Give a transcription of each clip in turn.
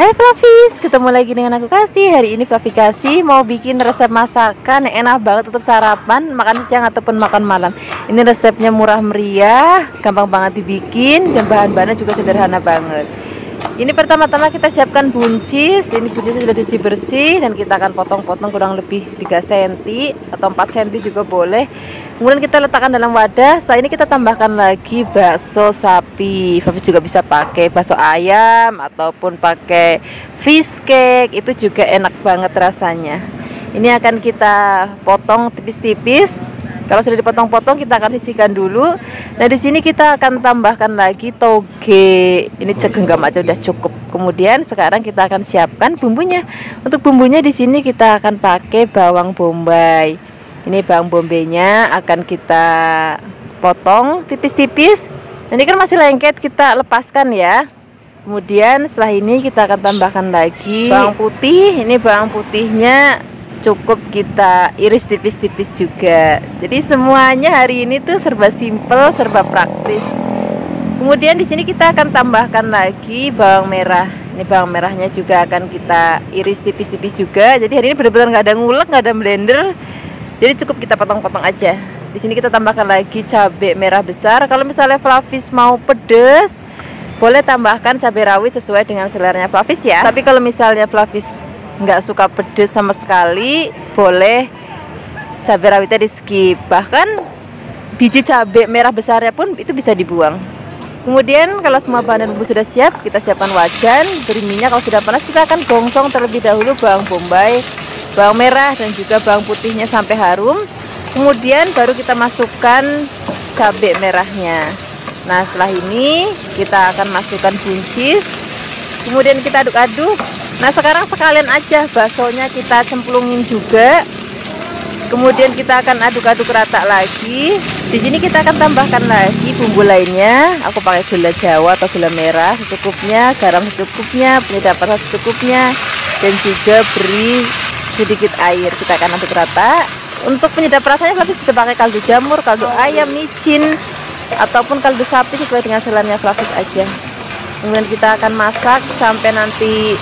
Hai Flavis, ketemu lagi dengan aku Kasih. Hari ini Flavi Kasih mau bikin resep masakan yang enak banget untuk sarapan, makan siang ataupun makan malam. Ini resepnya murah meriah, gampang banget dibikin, dan bahan-bahannya juga sederhana banget. Ini pertama-tama kita siapkan buncis. Ini buncis sudah dicuci bersih dan kita akan potong-potong kurang lebih 3 cm atau 4 cm juga boleh. Kemudian kita letakkan dalam wadah. Setelah ini kita tambahkan lagi bakso sapi. Flavi juga bisa pakai bakso ayam ataupun pakai fish cake. Itu juga enak banget rasanya. Ini akan kita potong tipis-tipis. Kalau sudah dipotong-potong kita akan sisihkan dulu. Nah di sini kita akan tambahkan lagi toge. Ini segenggam aja udah cukup. Kemudian sekarang kita akan siapkan bumbunya. Untuk bumbunya di sini kita akan pakai bawang bombay. Ini bawang bombaynya akan kita potong tipis-tipis. Ini kan masih lengket, kita lepaskan ya. Kemudian setelah ini kita akan tambahkan lagi bawang putih. Ini bawang putihnya cukup kita iris tipis-tipis juga. Jadi semuanya hari ini tuh serba simple, serba praktis. Kemudian di sini kita akan tambahkan lagi bawang merah. Ini bawang merahnya juga akan kita iris tipis-tipis juga. Jadi hari ini benar-benar nggak ada ngulek, nggak ada blender. Jadi cukup kita potong-potong aja. Di sini kita tambahkan lagi cabai merah besar. Kalau misalnya Flavis mau pedes, boleh tambahkan cabai rawit sesuai dengan seleranya Flavis ya. Tapi kalau misalnya Flavis nggak suka pedes sama sekali, boleh cabai rawitnya di skip. Bahkan biji cabai merah besarnya pun itu bisa dibuang. Kemudian kalau semua bahan dan bumbu sudah siap, kita siapkan wajan, beri minyak. Kalau sudah panas kita akan gongsong terlebih dahulu bawang bombay, bawang merah dan juga bawang putihnya sampai harum. Kemudian baru kita masukkan cabai merahnya. Nah setelah ini kita akan masukkan buncis. Kemudian kita aduk-aduk. Nah sekarang sekalian aja baksonya kita cemplungin juga. Kemudian kita akan aduk-aduk rata lagi. Di sini kita akan tambahkan lagi bumbu lainnya. Aku pakai gula Jawa atau gula merah secukupnya, garam secukupnya, penyedap rasa secukupnya, dan juga beri sedikit air. Kita akan aduk rata. Untuk penyedap rasanya Flavis bisa pakai kaldu jamur, kaldu ayam, micin, ataupun kaldu sapi sesuai dengan selernya Flavis aja. Kemudian kita akan masak sampai nanti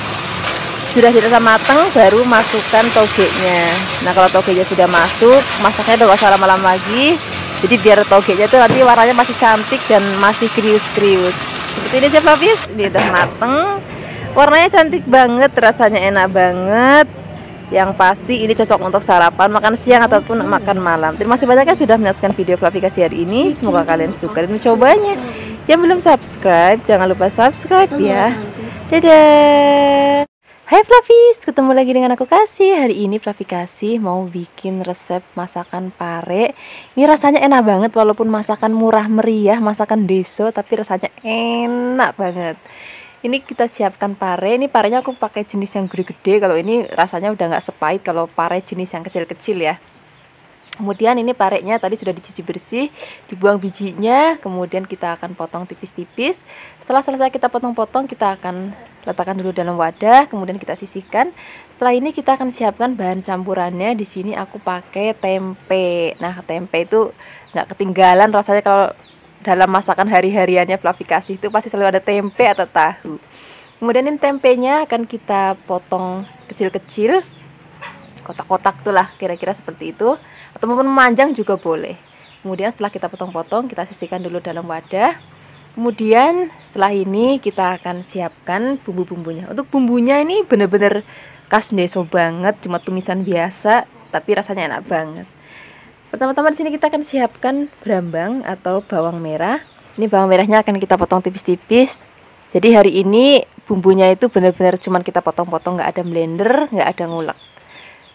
sudah dirasa matang, baru masukkan togenya. Nah kalau togenya sudah masuk, masaknya udah gak usah lama-lama lagi. Jadi biar togenya tuh nanti warnanya masih cantik dan masih krius-krius. Seperti ini aja Flavis, ini udah mateng. Warnanya cantik banget, rasanya enak banget. Yang pasti ini cocok untuk sarapan, makan siang ataupun makan malam. Terima kasih banyak ya sudah menyaksikan video Flavi Kasih hari ini. Semoga kalian suka dan mencobanya. Yang belum subscribe, jangan lupa subscribe ya. Dadah. Hai Flavis, ketemu lagi dengan aku Kasih. Hari ini Flavi Kasih mau bikin resep masakan pare. Ini rasanya enak banget, walaupun masakan murah meriah, masakan deso, tapi rasanya enak banget. Ini kita siapkan pare. Ini parenya aku pakai jenis yang gede-gede. Kalau ini rasanya udah nggak sepahit kalau pare jenis yang kecil-kecil ya. Kemudian ini parenya tadi sudah dicuci bersih, dibuang bijinya. Kemudian kita akan potong tipis-tipis. Setelah selesai kita potong-potong, kita akan letakkan dulu dalam wadah. Kemudian kita sisihkan. Setelah ini kita akan siapkan bahan campurannya. Di sini aku pakai tempe. Nah tempe itu nggak ketinggalan rasanya kalau dalam masakan hari-hariannya Flavi Kasih itu pasti selalu ada tempe atau tahu. Kemudian ini tempenya akan kita potong kecil-kecil, kotak-kotak tuh lah, kira-kira seperti itu, ataupun memanjang juga boleh. Kemudian setelah kita potong-potong, kita sisihkan dulu dalam wadah. Kemudian setelah ini kita akan siapkan bumbu-bumbunya. Untuk bumbunya ini bener-bener khas deso banget, cuma tumisan biasa, tapi rasanya enak banget. Pertama-tama di sini kita akan siapkan brambang atau bawang merah. Ini bawang merahnya akan kita potong tipis-tipis. Jadi hari ini bumbunya itu benar-benar cuman kita potong-potong, nggak ada blender, nggak ada ngulek.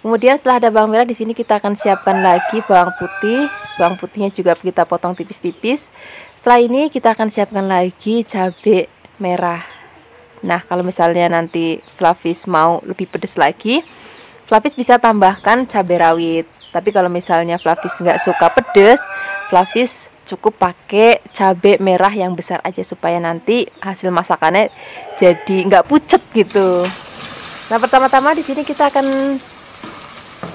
Kemudian setelah ada bawang merah, di sini kita akan siapkan lagi bawang putih. Bawang putihnya juga kita potong tipis-tipis. Setelah ini kita akan siapkan lagi cabai merah. Nah kalau misalnya nanti Flavis mau lebih pedas lagi, Flavis bisa tambahkan cabai rawit. Tapi kalau misalnya Flavis nggak suka pedas, Flavis cukup pakai cabai merah yang besar aja supaya nanti hasil masakannya jadi nggak pucet gitu. Nah pertama-tama di sini kita akan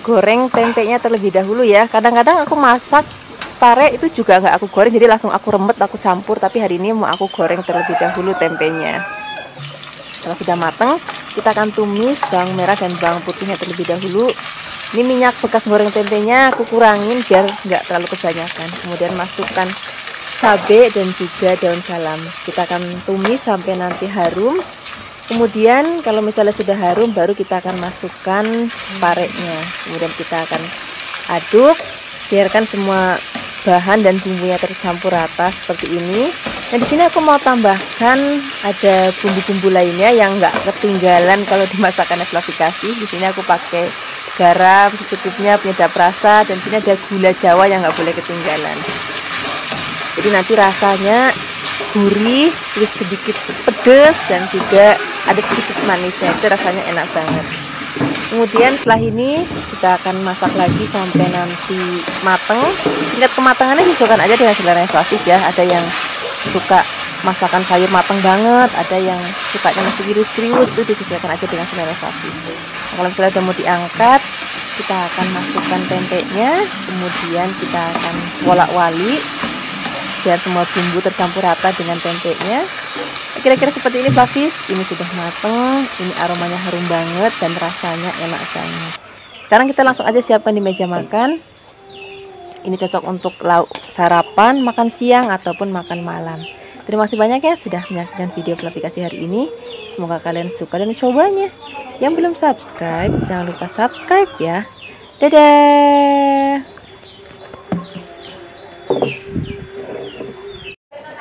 goreng tempenya terlebih dahulu ya. Kadang-kadang aku masak pare itu juga nggak aku goreng, jadi langsung aku remet, aku campur. Tapi hari ini mau aku goreng terlebih dahulu tempenya. Kalau sudah mateng, kita akan tumis bawang merah dan bawang putihnya terlebih dahulu. Ini minyak bekas goreng tempenya aku kurangin biar nggak terlalu kebanyakan. Kemudian masukkan cabai dan juga daun salam. Kita akan tumis sampai nanti harum. Kemudian kalau misalnya sudah harum, baru kita akan masukkan parenya. Kemudian kita akan aduk, biarkan semua bahan dan bumbunya tercampur rata seperti ini. Nah, di sini aku mau tambahkan ada bumbu-bumbu lainnya yang nggak ketinggalan kalau dimasakkan Flavikasi. Di sini aku pakai garam secukupnya, penyedap rasa, dan sini ada gula Jawa yang nggak boleh ketinggalan. Jadi nanti rasanya gurih, terus sedikit pedas dan juga ada sedikit manisnya. Itu rasanya enak banget. Kemudian setelah ini kita akan masak lagi sampai nanti mateng. Tingkat kematangannya disesuaikan aja dengan selera Flavis ya. Ada yang suka masakan sayur mateng banget, ada yang sukanya masih krius-krius, itu disesuaikan aja dengan selera Flavis. Nah, kalau misalnya udah mau diangkat, kita akan masukkan tempenya, kemudian kita akan wolak-walik biar semua bumbu tercampur rata dengan tempenya. Kira-kira seperti ini Flavis. Ini sudah mateng, ini aromanya harum banget dan rasanya enak banget. Sekarang kita langsung aja siapkan di meja makan. Ini cocok untuk lauk sarapan, makan siang ataupun makan malam. Terima kasih banyak ya sudah menyaksikan video Flavikasi hari ini. Semoga kalian suka dan cobanya. Yang belum subscribe, jangan lupa subscribe ya. Dadah.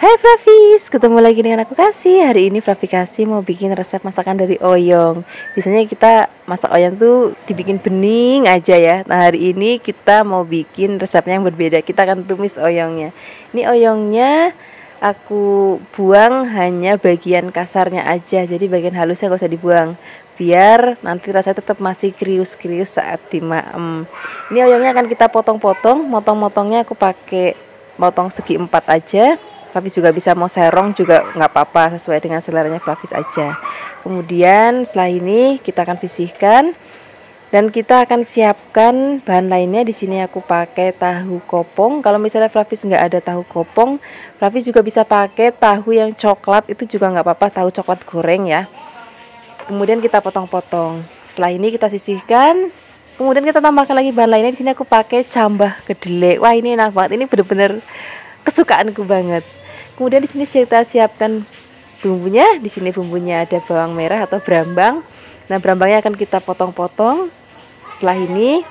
Hai Flavis, ketemu lagi dengan aku Kasih. Hari ini Flavikasi mau bikin resep masakan dari oyong. Biasanya kita masak oyong tuh dibikin bening aja ya. Nah, hari ini kita mau bikin resepnya yang berbeda. Kita akan tumis oyongnya. Ini oyongnya aku buang hanya bagian kasarnya aja. Jadi bagian halusnya gak usah dibuang, biar nanti rasanya tetap masih krius-krius saat dimaem. Ini oyongnya akan kita potong-potong. Motong-motongnya aku pakai motong segi 4 aja. Flavis juga bisa mau serong juga nggak apa-apa, sesuai dengan seleranya Flavis aja. Kemudian setelah ini kita akan sisihkan dan kita akan siapkan bahan lainnya. Di sini aku pakai tahu kopong. Kalau misalnya Flavis nggak ada tahu kopong, Flavis juga bisa pakai tahu yang coklat, itu juga nggak apa-apa, tahu coklat goreng ya. Kemudian kita potong-potong. Setelah ini kita sisihkan. Kemudian kita tambahkan lagi bahan lainnya. Di sini aku pakai cambah kedelai. Wah, ini enak banget. Ini bener-bener kesukaanku banget. Kemudian di sini kita siapkan bumbunya. Di sini bumbunya ada bawang merah atau brambang. Nah, brambangnya akan kita potong-potong. Setelah ini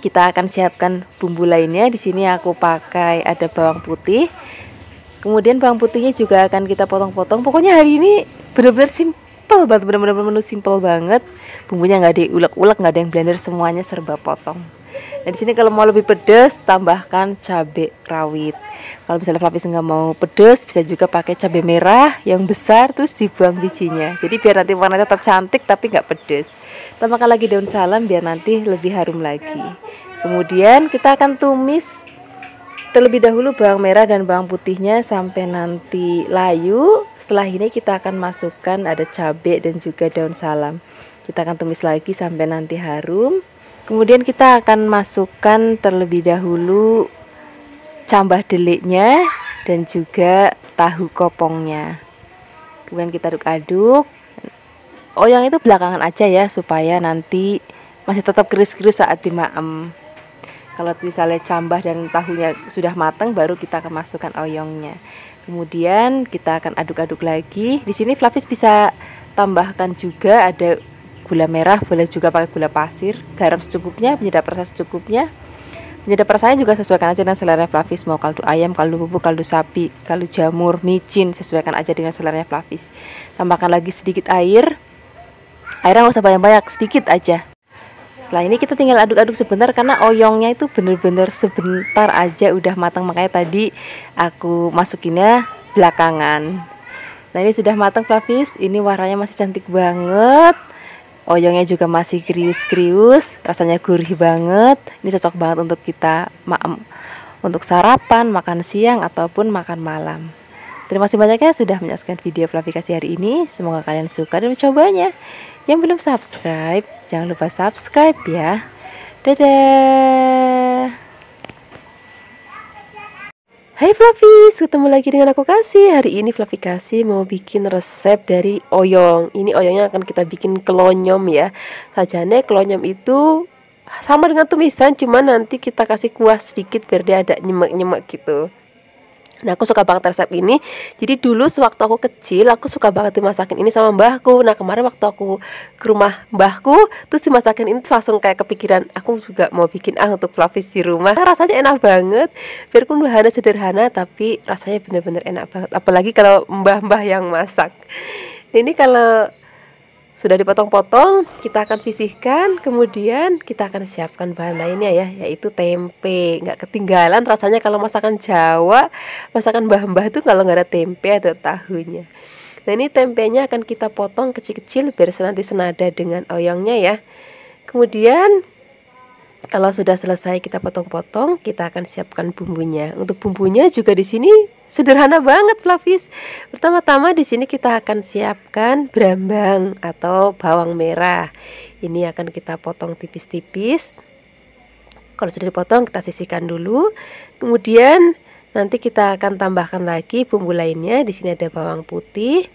kita akan siapkan bumbu lainnya. Di sini aku pakai ada bawang putih. Kemudian bawang putihnya juga akan kita potong-potong. Pokoknya hari ini benar-benar simple banget, benar-benar menu simple banget. Bumbunya nggak diulek-ulek, nggak ada yang blender, semuanya serba potong. Nah, di sini kalau mau lebih pedas tambahkan cabai rawit. Kalau misalnya Flavis nggak mau pedas, bisa juga pakai cabai merah yang besar terus dibuang bijinya. Jadi biar nanti warnanya tetap cantik tapi nggak pedas. Tambahkan lagi daun salam biar nanti lebih harum lagi. Kemudian kita akan tumis terlebih dahulu bawang merah dan bawang putihnya sampai nanti layu. Setelah ini kita akan masukkan ada cabai dan juga daun salam. Kita akan tumis lagi sampai nanti harum. Kemudian kita akan masukkan terlebih dahulu cambah deliknya dan juga tahu kopongnya. Kemudian kita aduk-aduk. Oyong itu belakangan aja ya, supaya nanti masih tetap krius-krius saat dimaem. Kalau misalnya cambah dan tahunya sudah matang, baru kita akan masukkan oyongnya. Kemudian kita akan aduk-aduk lagi. Di sini Flavis bisa tambahkan juga ada gula merah, boleh juga pakai gula pasir, garam secukupnya, penyedap rasa secukupnya. Penyedap rasanya juga sesuaikan aja dengan selera Flavis, mau kaldu ayam, kaldu bubuk, kaldu sapi, kaldu jamur, micin, sesuaikan aja dengan selera Flavis. Tambahkan lagi sedikit air. Airnya nggak usah banyak-banyak, sedikit aja. Setelah ini kita tinggal aduk-aduk sebentar karena oyongnya itu bener-bener sebentar aja udah matang, makanya tadi aku masukinnya belakangan. Nah, ini sudah matang Flavis, ini warnanya masih cantik banget. Oyongnya juga masih krius-krius, rasanya gurih banget. Ini cocok banget untuk kita untuk sarapan, makan siang ataupun makan malam. Terima kasih banyak ya sudah menyaksikan video Flavikasi hari ini. Semoga kalian suka dan mencobanya. Yang belum subscribe, jangan lupa subscribe ya. Dadah. Hai Flavis, ketemu lagi dengan aku Kasih. Hari ini Flavi Kasih mau bikin resep dari oyong. Ini oyongnya akan kita bikin kelonyom ya. Sajane kelonyom itu sama dengan tumisan, cuman nanti kita kasih kuah sedikit biar dia ada nyemek-nyemek gitu. Nah, aku suka banget resep ini. Jadi dulu sewaktu aku kecil, aku suka banget dimasakin ini sama mbahku. Nah, kemarin waktu aku ke rumah mbahku, terus dimasakin ini, terus langsung kayak kepikiran, aku juga mau bikin untuk Flavis di rumah. Nah, rasanya enak banget. Biarpun bahannya sederhana, tapi rasanya bener-bener enak banget. Apalagi kalau mbah-mbah yang masak. Ini kalau sudah dipotong-potong, kita akan sisihkan, kemudian kita akan siapkan bahan lainnya ya, yaitu tempe. Nggak ketinggalan rasanya kalau masakan Jawa, masakan mbah-mbah itu kalau nggak ada tempe atau tahunya. Nah, ini tempenya akan kita potong kecil-kecil biar nanti senada dengan oyongnya ya. Kemudian kalau sudah selesai kita potong-potong, kita akan siapkan bumbunya. Untuk bumbunya juga di sini sederhana banget, Flavis. Pertama-tama di sini kita akan siapkan brambang atau bawang merah. Ini akan kita potong tipis-tipis. Kalau sudah dipotong, kita sisihkan dulu. Kemudian nanti kita akan tambahkan lagi bumbu lainnya. Di sini ada bawang putih.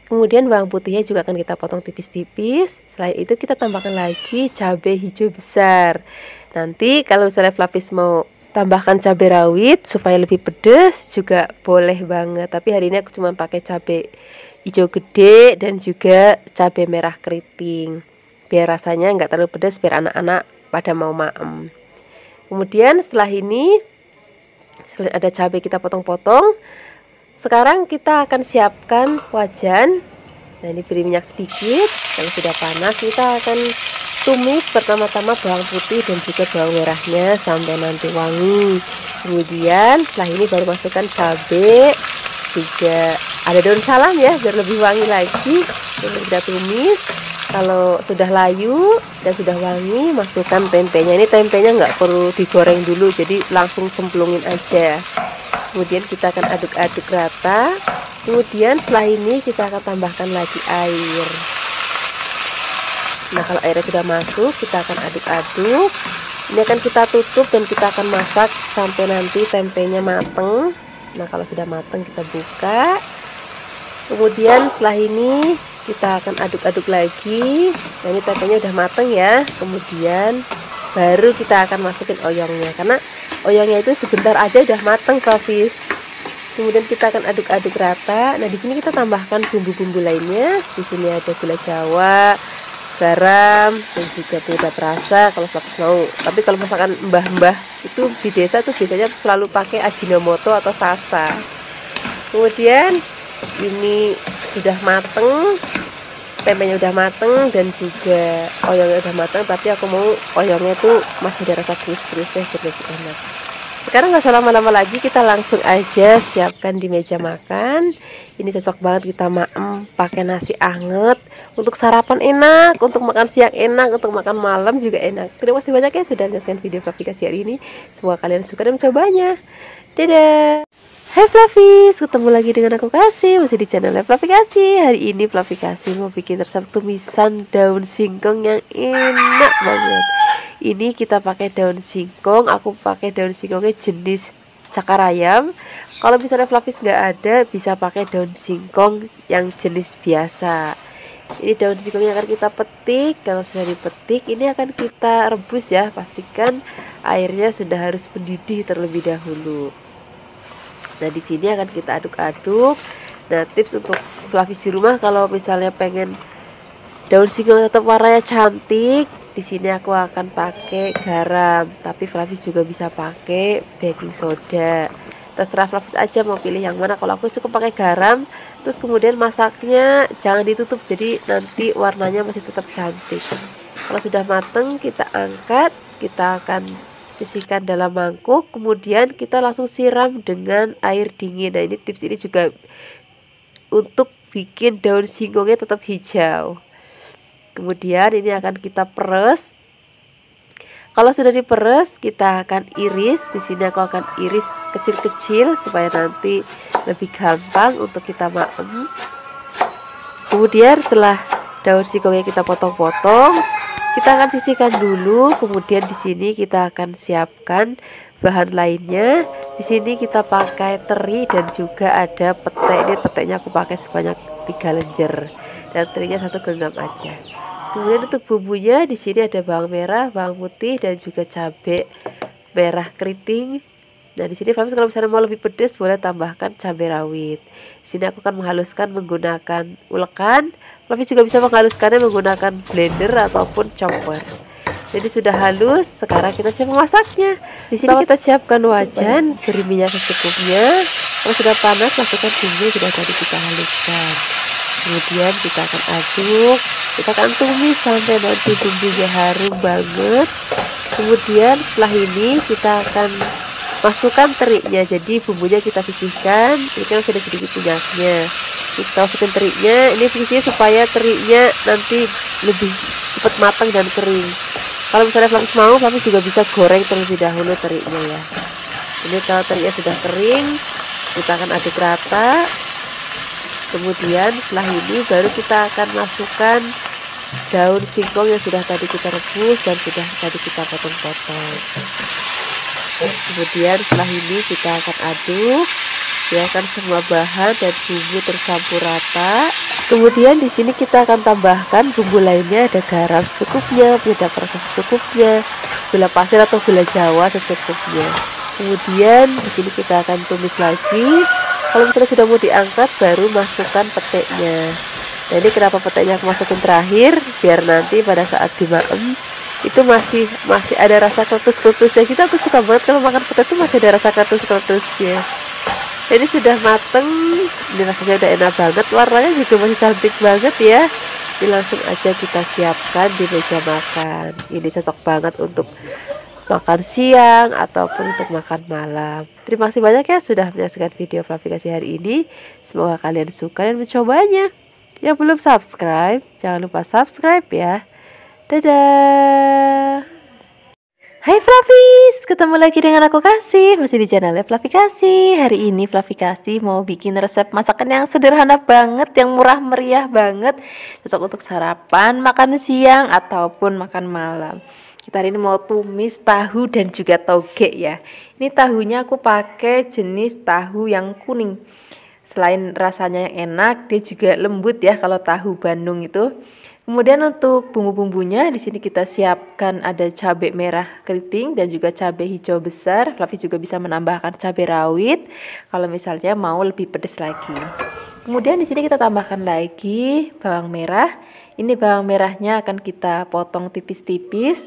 Kemudian bawang putihnya juga akan kita potong tipis-tipis. Selain itu kita tambahkan lagi cabai hijau besar. Nanti kalau misalnya Flavis mau tambahkan cabai rawit supaya lebih pedas juga boleh banget. Tapi hari ini aku cuma pakai cabai hijau gede dan juga cabai merah keriting. Biar rasanya nggak terlalu pedas, biar anak-anak pada mau maem. Kemudian setelah ini, setelah ada cabai kita potong-potong, sekarang kita akan siapkan wajan. Nah, ini beri minyak sedikit. Kalau sudah panas, kita akan tumis pertama-tama bawang putih dan juga bawang merahnya sampai nanti wangi. Kemudian setelah ini baru masukkan cabai, juga ada daun salam ya biar lebih wangi lagi. Ini kita tumis. Kalau sudah layu dan sudah wangi, masukkan tempenya. Ini tempenya nggak perlu digoreng dulu, jadi langsung cemplungin aja. Kemudian kita akan aduk-aduk rata. Kemudian setelah ini kita akan tambahkan lagi air. Nah, kalau airnya sudah masuk, kita akan aduk-aduk. Ini akan kita tutup dan kita akan masak sampai nanti tempenya mateng. Nah, kalau sudah mateng kita buka. Kemudian setelah ini kita akan aduk-aduk lagi. Nah, ini tempenya udah mateng ya. Kemudian baru kita akan masukin oyongnya, karena oyongnya itu sebentar aja udah mateng, Flavis. Kemudian kita akan aduk-aduk rata. Nah, di sini kita tambahkan bumbu-bumbu lainnya. Di sini ada gula Jawa, garam, dan juga penyedap rasa kalau Flavis mau. Tapi kalau misalkan mbah-mbah itu di desa tuh biasanya selalu pakai Ajinomoto atau Sasa. Kemudian ini sudah mateng, tempenya udah mateng dan juga oyongnya udah mateng. Tapi aku mau oyongnya tuh masih ada rasa krius-kriusnya biar lebih enak. Sekarang nggak usah lama-lama lagi, kita langsung aja siapkan di meja makan. Ini cocok banget kita maem pakai nasi anget, untuk sarapan enak, untuk makan siang enak, untuk makan malam juga enak. Terima kasih banyak ya sudah menyaksikan video Flavi Kasih hari ini. Semoga kalian suka dan mencobanya. Dadah. Hai Flavis, ketemu lagi dengan aku Kasih, masih di channel Flavi Kasih. Hari ini Flavi Kasih mau bikin resep tumisan daun singkong yang enak banget. Ini kita pakai daun singkong, aku pakai daun singkongnya jenis cakar ayam. Kalau misalnya Flavis nggak ada, bisa pakai daun singkong yang jenis biasa. Ini daun singkong yang akan kita petik. Kalau sudah dipetik, ini akan kita rebus ya. Pastikan airnya sudah harus mendidih terlebih dahulu. Nah, di sini akan kita aduk-aduk. Nah, tips untuk Flavis di rumah, kalau misalnya pengen daun singkong tetap warnanya cantik, di sini aku akan pakai garam, tapi Flavis juga bisa pakai baking soda. Terserah Flavis aja mau pilih yang mana. Kalau aku cukup pakai garam. Terus kemudian masaknya jangan ditutup, jadi nanti warnanya masih tetap cantik. Kalau sudah mateng, kita angkat, kita akan sisihkan dalam mangkuk. Kemudian kita langsung siram dengan air dingin. Nah, ini tips ini juga untuk bikin daun singkongnya tetap hijau. Kemudian ini akan kita peres. Kalau sudah diperes, kita akan iris. Di sini aku akan iris kecil-kecil supaya nanti lebih gampang untuk kita maem. Kemudian setelah daun singkongnya kita potong-potong, Kita akan sisihkan dulu, kemudian di sini kita akan siapkan bahan lainnya. Di sini kita pakai teri dan juga ada pete. Ini petenya aku pakai sebanyak 3 lenjer dan terinya 1 genggam aja. Kemudian untuk bumbunya di sini ada bawang merah, bawang putih dan juga cabai merah keriting. Nah di sini Flavis kalau misalnya mau lebih pedas boleh tambahkan cabai rawit. Di sini aku akan menghaluskan menggunakan ulekan. Flavis juga bisa menghaluskannya menggunakan blender ataupun chopper. Jadi sudah halus, sekarang kita siap memasaknya. Di sini kita siapkan wajan, beri minyak secukupnya. Kalau sudah panas, masukkan bumbu yang sudah tadi kita haluskan. Kemudian kita akan aduk, kita akan tumis sampai nanti bumbunya harum banget. Kemudian setelah ini kita akan masukkan terinya. Jadi bumbunya kita sisihkan. Ini kan sudah sedikit minyaknya. Kita masukin terinya. Ini fungsinya supaya terinya nanti lebih cepat matang dan kering. Kalau misalnya Flavis mau, Flavis juga bisa goreng terlebih dahulu terinya ya. Ini kalau terinya sudah kering, kita akan aduk rata. Kemudian setelah ini baru kita akan masukkan daun singkong yang sudah tadi kita rebus dan sudah tadi kita potong-potong. Kemudian setelah ini kita akan aduk, biarkan semua bahan dan bumbu tercampur rata. Kemudian di sini kita akan tambahkan bumbu lainnya, ada garam secukupnya, penyedap rasa secukupnya, gula pasir atau gula jawa secukupnya. Kemudian di sini kita akan tumis lagi. Kalau misalnya sudah mau diangkat, baru masukkan petenya. Nah ini kenapa petenya aku masukin terakhir, biar nanti pada saat dimaem itu masih ada rasa kretus-kretusnya. Kita tuh suka banget kalau makan pete itu masih ada rasa kretus-kretusnya. Ini sudah mateng, ini rasanya udah enak banget, warnanya juga masih cantik banget ya. Ini langsung aja kita siapkan di meja makan. Ini cocok banget untuk makan siang ataupun untuk makan malam. Terima kasih banyak ya sudah menyaksikan video Flavikasi hari ini. Semoga kalian suka dan mencobanya. Yang belum subscribe, jangan lupa subscribe ya. Dadah. Hai Flavis, ketemu lagi dengan aku Kasih, masih di channelnya Flavikasi. Hari ini Flavikasi mau bikin resep masakan yang sederhana banget, yang murah meriah banget, cocok untuk sarapan, makan siang ataupun makan malam. Kita hari ini mau tumis tahu dan juga toge ya. Ini tahunya aku pakai jenis tahu yang kuning. Selain rasanya yang enak, dia juga lembut ya kalau tahu Bandung itu. Kemudian untuk bumbu-bumbunya di sini kita siapkan ada cabai merah keriting dan juga cabai hijau besar. Flavis juga bisa menambahkan cabai rawit kalau misalnya mau lebih pedas lagi. Kemudian di sini kita tambahkan lagi bawang merah. Ini bawang merahnya akan kita potong tipis-tipis.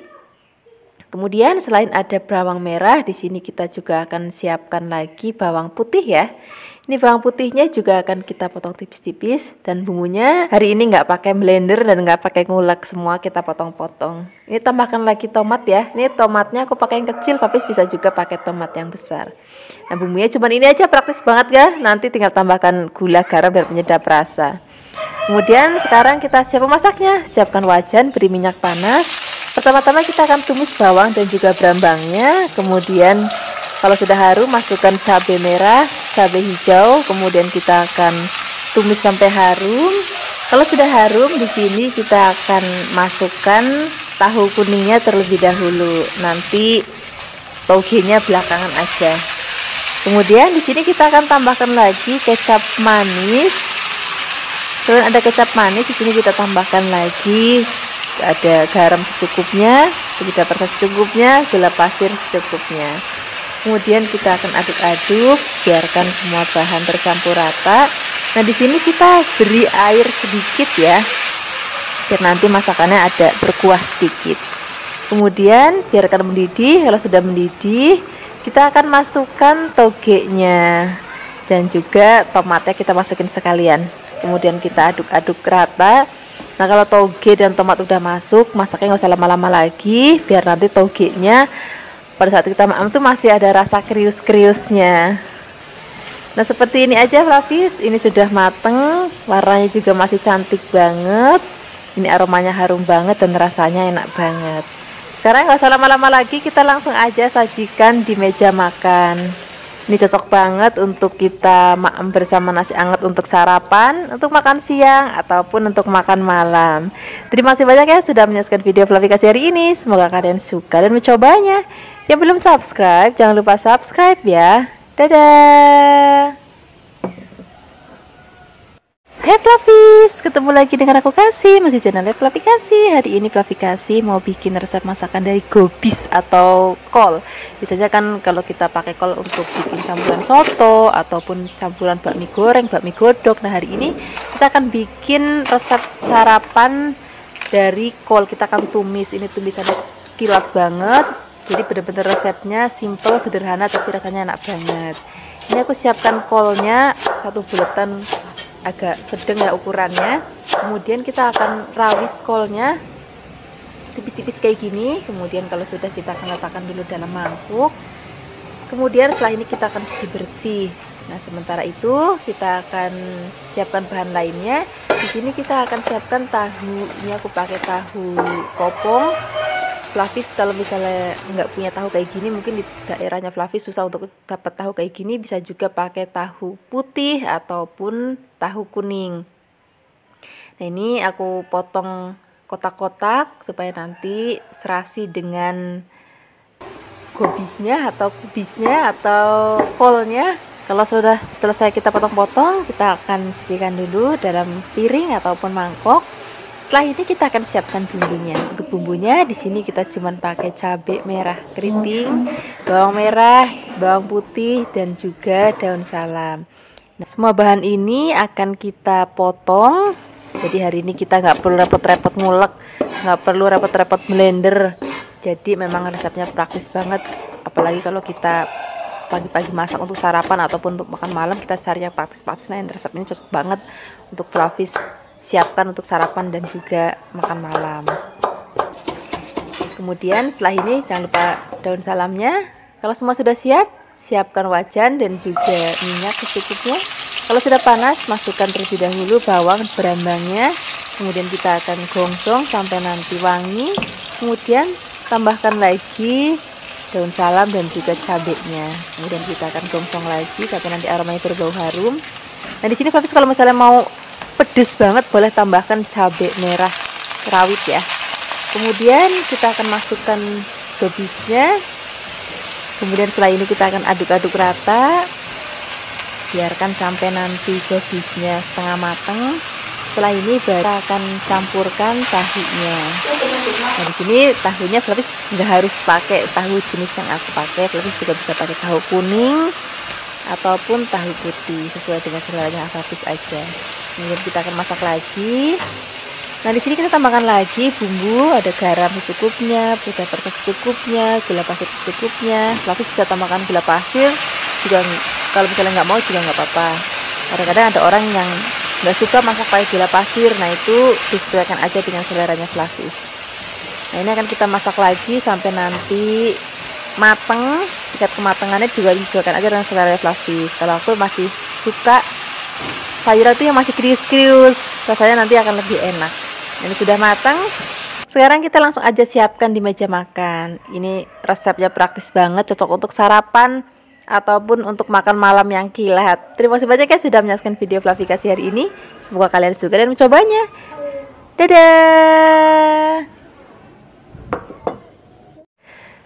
Kemudian selain ada bawang merah, di sini kita juga akan siapkan lagi bawang putih ya. Ini bawang putihnya juga akan kita potong tipis-tipis dan bumbunya hari ini nggak pakai blender dan nggak pakai ngulek, semua kita potong-potong. Ini tambahkan lagi tomat ya. Ini tomatnya aku pakai yang kecil, tapi bisa juga pakai tomat yang besar. Nah bumbunya cuma ini aja, praktis banget ya. Nanti tinggal tambahkan gula, garam dan penyedap rasa. Kemudian sekarang kita siap memasaknya. Siapkan wajan, beri minyak panas. Pertama-tama kita akan tumis bawang dan juga brambangnya. Kemudian kalau sudah harum masukkan cabai merah, cabai hijau. Kemudian kita akan tumis sampai harum. Kalau sudah harum di sini kita akan masukkan tahu kuningnya terlebih dahulu. Nanti togenya belakangan aja. Kemudian di sini kita akan tambahkan lagi kecap manis. Terus ada kecap manis, di sini kita tambahkan lagi ada garam secukupnya, penyedap rasa secukupnya, gula pasir secukupnya. Kemudian kita akan aduk-aduk, biarkan semua bahan tercampur rata. Nah di sini kita beri air sedikit ya, biar nanti masakannya ada berkuah sedikit. Kemudian biarkan mendidih. Kalau sudah mendidih, kita akan masukkan togenya dan juga tomatnya kita masukin sekalian. Kemudian kita aduk-aduk rata. Nah kalau toge dan tomat udah masuk, masaknya nggak usah lama-lama lagi, biar nanti togenya pada saat kita makan tuh masih ada rasa krius-kriusnya. Nah seperti ini aja Flavis, ini sudah mateng, warnanya juga masih cantik banget, ini aromanya harum banget dan rasanya enak banget. Sekarang nggak usah lama-lama lagi, kita langsung aja sajikan di meja makan. Ini cocok banget untuk kita makan bersama nasi anget untuk sarapan, untuk makan siang, ataupun untuk makan malam. Terima kasih banyak ya sudah menyaksikan video Fluffy Kasih hari ini. Semoga kalian suka dan mencobanya. Yang belum subscribe, jangan lupa subscribe ya. Dadah! Hai Fluffies, ketemu lagi dengan aku Kasih, masih channel Fluffy Kasih. Hari ini Fluffy Kasih mau bikin resep masakan dari gobis atau kol. Biasanya kan kalau kita pakai kol untuk bikin campuran soto ataupun campuran bakmi goreng, bakmi godok. Nah hari ini kita akan bikin resep sarapan dari kol. Kita akan tumis, ini tumisannya kilat banget. Jadi bener-bener resepnya simple, sederhana, tapi rasanya enak banget. Ini aku siapkan kolnya satu buletan agak sedang ya ukurannya. Kemudian kita akan rawis kolnya tipis-tipis kayak gini. Kemudian kalau sudah, kita akan letakkan dulu dalam mangkuk. Kemudian setelah ini kita akan cuci bersih. Nah sementara itu kita akan siapkan bahan lainnya. Di sini kita akan siapkan tahu. Ini aku pakai tahu kopong. Fluffies kalau misalnya nggak punya tahu kayak gini, mungkin di daerahnya Fluffies susah untuk dapat tahu kayak gini, bisa juga pakai tahu putih ataupun tahu kuning. Nah ini aku potong kotak-kotak supaya nanti serasi dengan gobisnya atau kubisnya atau kolnya. Kalau sudah selesai kita potong-potong, kita akan sisihkan dulu dalam piring ataupun mangkok. Setelah ini kita akan siapkan bumbunya. Untuk bumbunya di sini kita cuman pakai cabai merah keriting, bawang merah, bawang putih, dan juga daun salam. Nah, semua bahan ini akan kita potong. Jadi hari ini kita nggak perlu repot-repot ngulek, nggak perlu repot-repot blender. Jadi memang resepnya praktis banget. Apalagi kalau kita pagi-pagi masak untuk sarapan ataupun untuk makan malam, kita cari yang praktis-praktis. Nah, resep ini cocok banget untuk Fluffies siapkan untuk sarapan dan juga makan malam. Kemudian setelah ini jangan lupa daun salamnya. Kalau semua sudah siap, siapkan wajan dan juga minyak secukupnya. Kalau sudah panas, masukkan terlebih dahulu bawang berambangnya. Kemudian kita akan gongsong sampai nanti wangi. Kemudian tambahkan lagi daun salam dan juga cabenya. Kemudian kita akan gongsong lagi sampai nanti aromanya berbau harum. Nah di sini Fluffies kalau misalnya mau pedes banget, boleh tambahkan cabai merah rawit ya. Kemudian kita akan masukkan gobisnya. Kemudian setelah ini kita akan aduk-aduk rata. Biarkan sampai nanti gobisnya setengah matang. Setelah ini baru akan campurkan tahunya. Nah di sini tahunya Fluffies nggak harus pakai tahu jenis yang aku pakai. Fluffies juga bisa pakai tahu kuning ataupun tahu putih, sesuai dengan seleranya Fluffies aja. Kemudian kita akan masak lagi. Nah di sini kita tambahkan lagi bumbu, ada garam secukupnya, putih perasa secukupnya, gula pasir secukupnya. Fluffies bisa tambahkan gula pasir juga, kalau misalnya nggak mau juga nggak apa-apa. Kadang-kadang ada orang yang nggak suka masak pakai gula pasir, nah itu disesuaikan aja dengan seleranya Fluffies. Nah ini akan kita masak lagi sampai nanti mateng. Tingkat kematangannya juga disesuaikan aja dengan selera Fluffies. Kalau aku masih suka sayuran itu yang masih krius-krius, rasanya nanti akan lebih enak. Ini sudah matang. Sekarang kita langsung aja siapkan di meja makan. Ini resepnya praktis banget, cocok untuk sarapan ataupun untuk makan malam yang kilat. Terima kasih banyak ya sudah menyaksikan video Fluffy Kasih hari ini. Semoga kalian suka dan mencobanya. Dadah!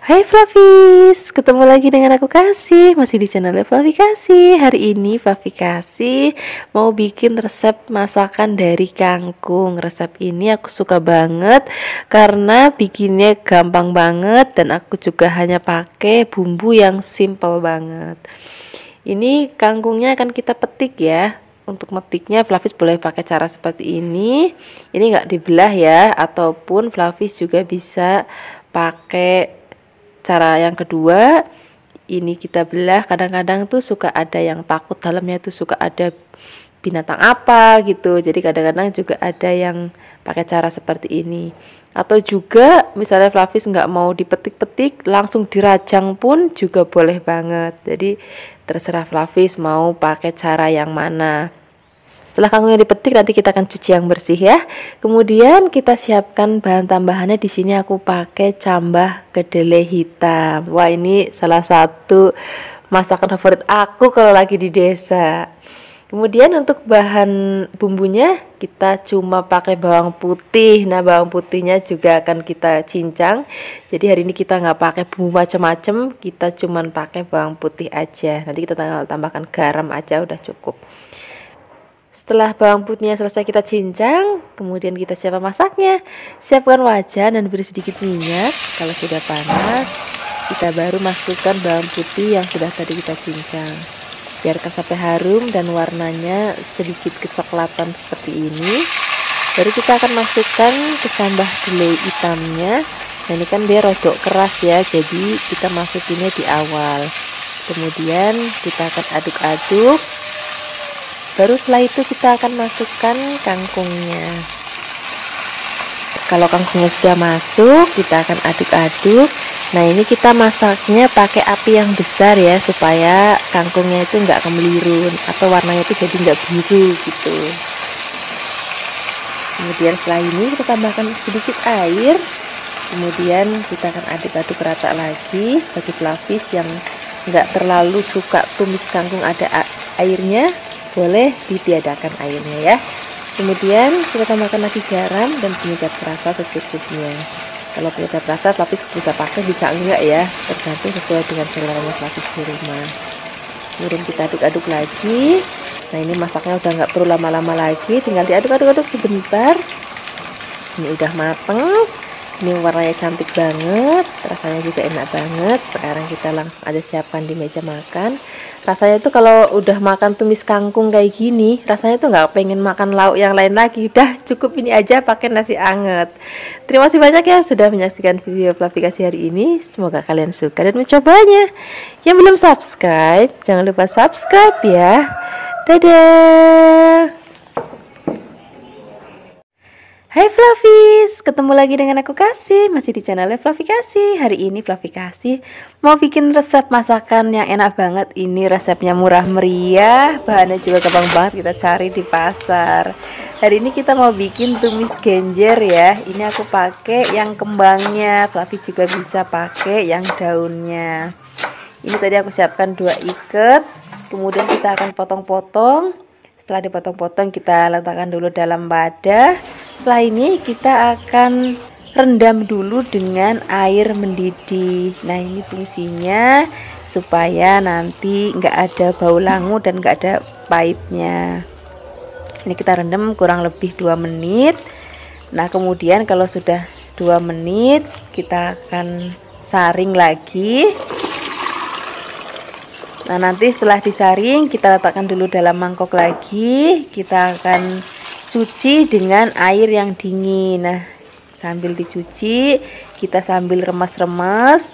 Hai Fluffies, ketemu lagi dengan aku Kasih, masih di channel Fluffy Kasih. Hari ini Fluffy Kasih mau bikin resep masakan dari kangkung. Resep ini aku suka banget karena bikinnya gampang banget dan aku juga hanya pakai bumbu yang simple banget. Ini kangkungnya akan kita petik ya. Untuk metiknya Fluffies boleh pakai cara seperti ini. Ini nggak dibelah ya, ataupun Fluffies juga bisa pakai cara yang kedua, ini kita belah. Kadang-kadang tuh suka ada yang takut dalamnya tuh suka ada binatang apa gitu. Jadi kadang-kadang juga ada yang pakai cara seperti ini. Atau juga misalnya Fluffies nggak mau dipetik-petik, langsung dirajang pun juga boleh banget. Jadi terserah Fluffies mau pakai cara yang mana. Setelah kangkungnya dipetik, nanti kita akan cuci yang bersih ya. Kemudian kita siapkan bahan tambahannya. Di sini aku pakai cambah kedelai hitam. Wah, ini salah satu masakan favorit aku kalau lagi di desa. Kemudian untuk bahan bumbunya kita cuma pakai bawang putih. Nah, bawang putihnya juga akan kita cincang. Jadi hari ini kita nggak pakai bumbu macam-macam, kita cuma pakai bawang putih aja. Nanti kita tambahkan garam aja udah cukup. Setelah bawang putihnya selesai kita cincang, kemudian kita siapkan masaknya. Siapkan wajan dan beri sedikit minyak. Kalau sudah panas, kita baru masukkan bawang putih yang sudah tadi kita cincang. Biarkan sampai harum dan warnanya sedikit kecoklatan seperti ini. Baru kita akan masukkan kecambah gulai hitamnya. Nah, ini kan dia rodok keras ya, jadi kita masukinnya di awal. Kemudian kita akan aduk-aduk. Baru setelah itu kita akan masukkan kangkungnya. Kalau kangkungnya sudah masuk, kita akan aduk-aduk. Nah, ini kita masaknya pakai api yang besar ya, supaya kangkungnya itu nggak kemeliru atau warnanya itu jadi nggak biru gitu. Kemudian setelah ini kita tambahkan sedikit air. Kemudian kita akan aduk-aduk rata lagi. Bagi pelapis yang nggak terlalu suka tumis kangkung ada airnya, boleh ditiadakan airnya ya. Kemudian kita tambahkan lagi garam dan penyedap rasa secukupnya. Kalau penyedap rasa pelapis bisa pakai, bisa enggak ya, tergantung sesuai dengan selera pelapis di rumah. Kemudian kita aduk-aduk lagi. Nah, ini masaknya udah nggak perlu lama-lama lagi, tinggal diaduk-aduk sebentar. Ini udah mateng. Ini warnanya cantik banget, rasanya juga enak banget. Sekarang kita langsung aja siapkan di meja makan. Rasanya tuh kalau udah makan tumis kangkung kayak gini, rasanya tuh nggak pengen makan lauk yang lain lagi. Udah cukup ini aja pakai nasi anget. Terima kasih banyak ya sudah menyaksikan video aplikasi hari ini. Semoga kalian suka dan mencobanya. Yang belum subscribe, jangan lupa subscribe ya. Dadah. Hai Fluffies, ketemu lagi dengan aku Kasih, masih di channel Fluffy Kasih. Hari ini Fluffy Kasih mau bikin resep masakan yang enak banget. Ini resepnya murah meriah, bahannya juga gampang banget kita cari di pasar. Hari ini kita mau bikin tumis genjer ya. Ini aku pakai yang kembangnya, Fluffy juga bisa pakai yang daunnya. Ini tadi aku siapkan 2 ikat, kemudian kita akan potong-potong. Setelah dipotong-potong kita letakkan dulu dalam wadah. Setelah ini kita akan rendam dulu dengan air mendidih. Nah, ini fungsinya supaya nanti nggak ada bau langu dan nggak ada pahitnya. Ini kita rendam kurang lebih 2 menit. Nah, kemudian kalau sudah 2 menit kita akan saring lagi. Nah, nanti setelah disaring kita letakkan dulu dalam mangkok lagi. Kita akan cuci dengan air yang dingin. Nah, sambil dicuci kita sambil remas-remas.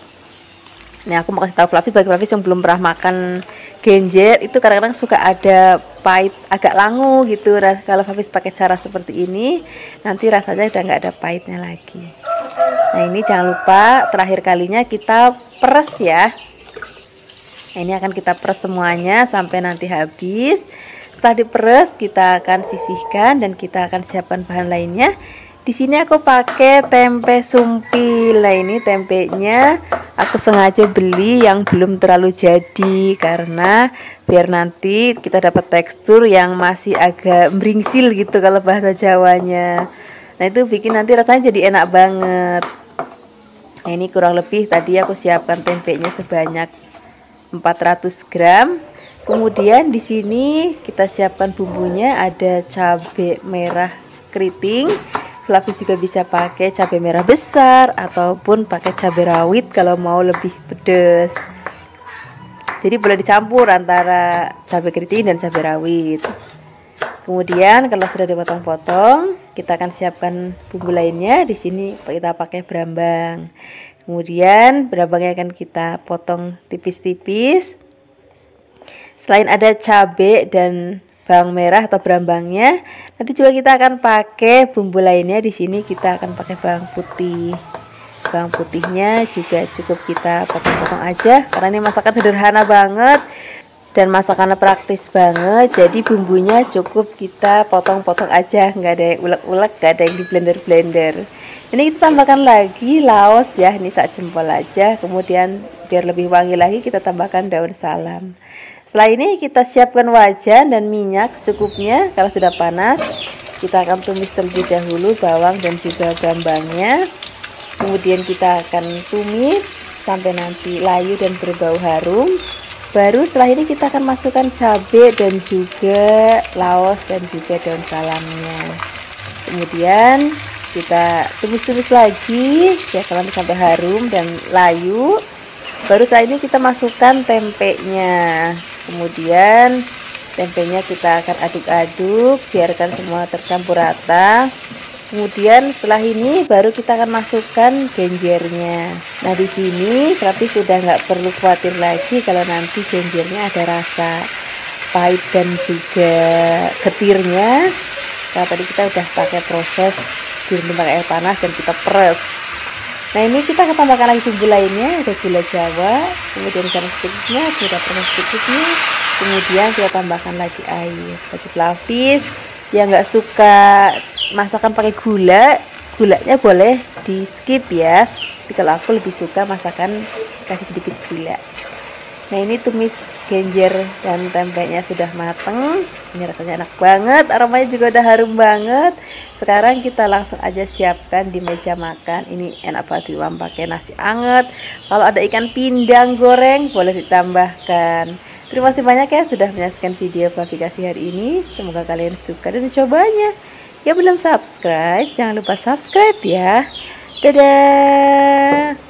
Nah, aku mau kasih tahu Fluffy, bagi Fluffy yang belum pernah makan genjer itu kadang-kadang suka ada pahit, agak langu gitu. Nah, kalau Fluffy pakai cara seperti ini nanti rasanya udah nggak ada pahitnya lagi. Nah, ini jangan lupa terakhir kalinya kita peres ya. Nah, ini akan kita peres semuanya sampai nanti habis. Setelah diperes kita akan sisihkan dan kita akan siapkan bahan lainnya. Di sini aku pakai tempe sumpil. Nah, ini tempenya aku sengaja beli yang belum terlalu jadi karena biar nanti kita dapat tekstur yang masih agak meringsil gitu kalau bahasa Jawanya. Nah, itu bikin nanti rasanya jadi enak banget. Nah, ini kurang lebih tadi aku siapkan tempenya sebanyak 400 gram. Kemudian di sini kita siapkan bumbunya, ada cabai merah keriting. Fluffy juga bisa pakai cabai merah besar ataupun pakai cabai rawit kalau mau lebih pedas. Jadi boleh dicampur antara cabai keriting dan cabai rawit. Kemudian kalau sudah dipotong-potong, kita akan siapkan bumbu lainnya. Di sini kita pakai berambang. Kemudian berambangnya akan kita potong tipis-tipis. Selain ada cabai dan bawang merah atau berambangnya, nanti juga kita akan pakai bumbu lainnya. Di sini kita akan pakai bawang putih. Bawang putihnya juga cukup kita potong-potong aja karena ini masakan sederhana banget. Dan masakannya praktis banget, jadi bumbunya cukup kita potong-potong aja, nggak ada yang ulek-ulek, nggak ada yang di blender-blender. Ini kita tambahkan lagi laos ya, ini sak jempol aja. Kemudian biar lebih wangi lagi kita tambahkan daun salam. Setelah ini kita siapkan wajan dan minyak secukupnya. Kalau sudah panas, kita akan tumis terlebih dahulu bawang dan juga gambangnya. Kemudian kita akan tumis sampai nanti layu dan berbau harum. Baru setelah ini kita akan masukkan cabai dan juga laos dan juga daun salamnya. Kemudian kita tumis-tumis lagi ya sampai harum dan layu. Baru setelah ini kita masukkan tempenya. Kemudian tempenya kita akan aduk-aduk, biarkan semua tercampur rata. Kemudian setelah ini baru kita akan masukkan genjernya. Nah di sini berarti sudah nggak perlu khawatir lagi kalau nanti genjernya ada rasa pahit dan juga getirnya. Karena tadi kita udah pakai proses direndam pakai air panas dan kita peres. Nah ini kita akan tambahkan lagi bumbu lainnya, ada gula jawa, kemudian garam sedikitnya, gula permen sedikitnya, kemudian kita tambahkan lagi air. Bagi pelapis yang nggak suka masakan pakai gula, gulanya boleh di skip ya. Tapi kalau aku lebih suka masakan kasih sedikit gula. Nah ini tumis genjer dan tempenya sudah mateng. Ini rasanya enak banget, aromanya juga udah harum banget. Sekarang kita langsung aja siapkan di meja makan. Ini enak banget pakai nasi anget. Kalau ada ikan pindang goreng boleh ditambahkan. Terima kasih banyak ya sudah menyaksikan video aplikasi hari ini. Semoga kalian suka dan mencobanya. Yang belum subscribe, jangan lupa subscribe ya. Dadah.